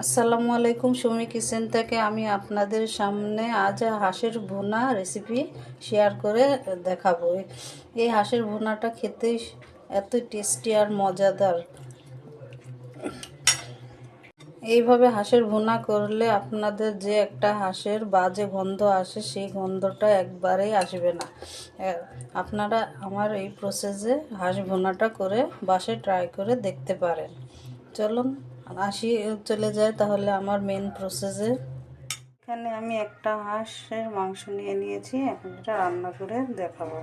আসসালামু আলাইকুম। সুমি কিচেন থেকে আমি আপনাদের সামনে আজ হাঁসের ভুনা রেসিপি শেয়ার করে দেখাবো। এই হাঁসের ভুনাটা খেতে এত টেস্টি আর মজাদার। এইভাবে হাঁসের ভুনা করলে আপনাদের যে একটা হাঁসের বাজে গন্ধ আসে সেই গন্ধটা একবারেই আসবে না। আপনারা আমার এই প্রসেসে হাঁস ভুনাটা করে বাসায় ট্রাই করে দেখতে পারেন। চলুন চলে যায় তাহলে আমার মেন প্রসেসে। এখানে আমি একটা হাঁসের মাংস নিয়ে নিয়েছি, এখন এটা রান্না করে দেখাবো।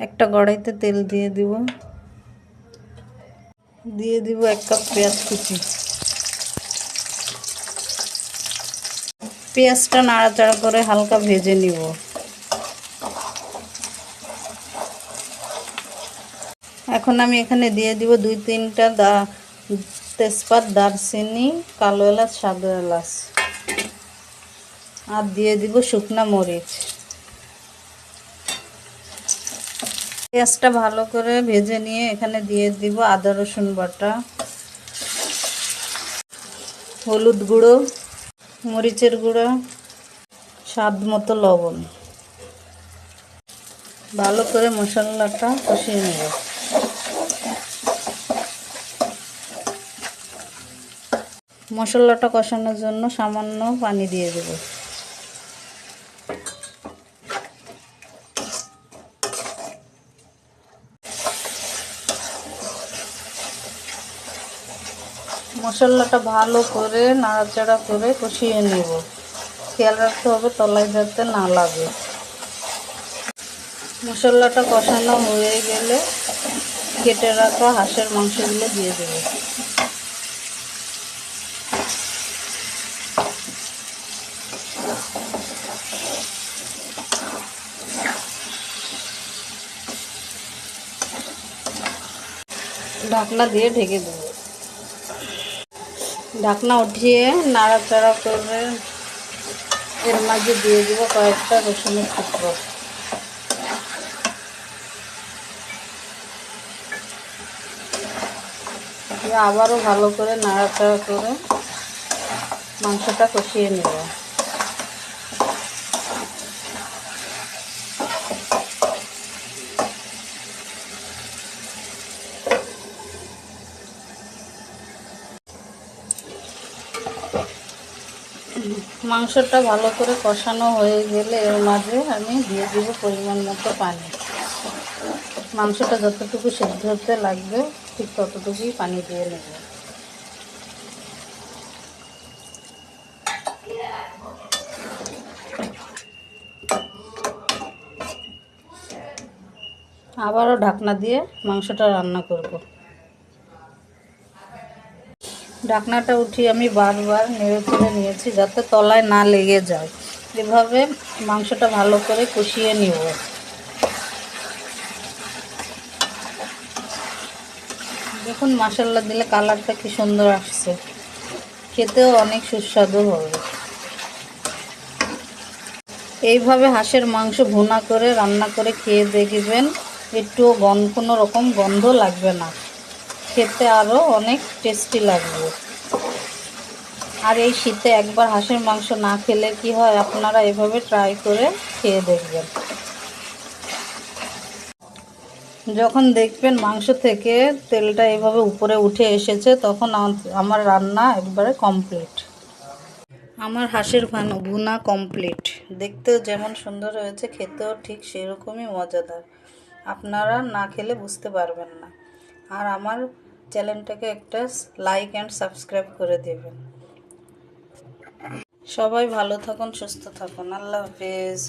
একটা কড়াইতে তেল দিয়ে দিব 1 কাপ পেঁয়াজ কুচি। পেঁয়াজটা নাড়াচাড়া করে হালকা ভেজে নিব। এখন আমি এখানে দিয়ে দিব 2-3টা তেজপাত, দারচিনি, কালো এলাচ, সাদা এলাচ, আর দিয়ে দিব শুকনা মরিচ। পেঁয়াজটা ভালো করে ভেজে নিয়ে এখানে দিয়ে দিব আদা রসুন বাটা, হলুদ গুঁড়ো, মরিচের গুঁড়ো, স্বাদ মতো লবণ। ভালো করে মশলাটা কষিয়ে নেব। মশলাটা কষানোর জন্য সামান্য পানি দিয়ে দেব। মশলাটা ভালো করে নাড়াচাড়া করে কষিয়ে নেব। খেয়াল রাখতে হবে তলায় যাতে না লাগে। মশলাটা কষানো হয়ে গেলে কেটে রাখা হাঁসের মাংসগুলো দিয়ে দেব। ঢাকনা দিয়ে ঢেকে দেব। ঢাকনা উঠিয়ে নাড়াচাড়া করে এর মাঝে দিয়ে দেব কয়েকটা রসুনের টুকরো। আবারও ভালো করে নাড়াচাড়া করে মাংসটা কষিয়ে নেব। মাংসটা ভালো করে কষানো হয়ে গেলে এর মাঝে আমি দিয়ে দিব পরিমাণ মতো পানি। মাংসটা যতটুকু সেদ্ধ হতে লাগবে ঠিক ততটুকুই পানি দিয়ে নেব। আবারও ঢাকনা দিয়ে মাংসটা রান্না করব। ঢাকনাটা উঠিয়ে আমি বারবার নেড়ে চেড়ে নিয়েছি যাতে তলায় না লেগে যায়। এভাবে মাংসটা ভালো করে কষিয়ে নিব। দেখুন মশলা দিলে কালারটা কি সুন্দর আসছে, খেতেও অনেক সুস্বাদু হবে। এইভাবে হাঁসের মাংস ভুনা করে রান্না করে খেয়ে দেখবেন, একটুও কোনো রকম গন্ধ লাগবে না, খেতে আরও অনেক টেস্টি লাগবে। আর এই শীতে একবার হাঁসের মাংস না খেলে কি হয়, আপনারা এভাবে ট্রাই করে খেয়ে দেখবেন। যখন দেখবেন মাংস থেকে তেলটা এভাবে উপরে উঠে এসেছে তখন আমার রান্না একবারে কমপ্লিট। আমার হাঁসের ভুনা কমপ্লিট। দেখতেও যেমন সুন্দর হয়েছে, খেতেও ঠিক সেরকমই মজাদার। আপনারা না খেলে বুঝতে পারবেন না। আর আমার চ্যানেলটাকে একটা লাইক অ্যান্ড সাবস্ক্রাইব করে দেবেন। সবাই ভালো থাকুন, সুস্থ থাকুন। আল্লাহ হাফেজ।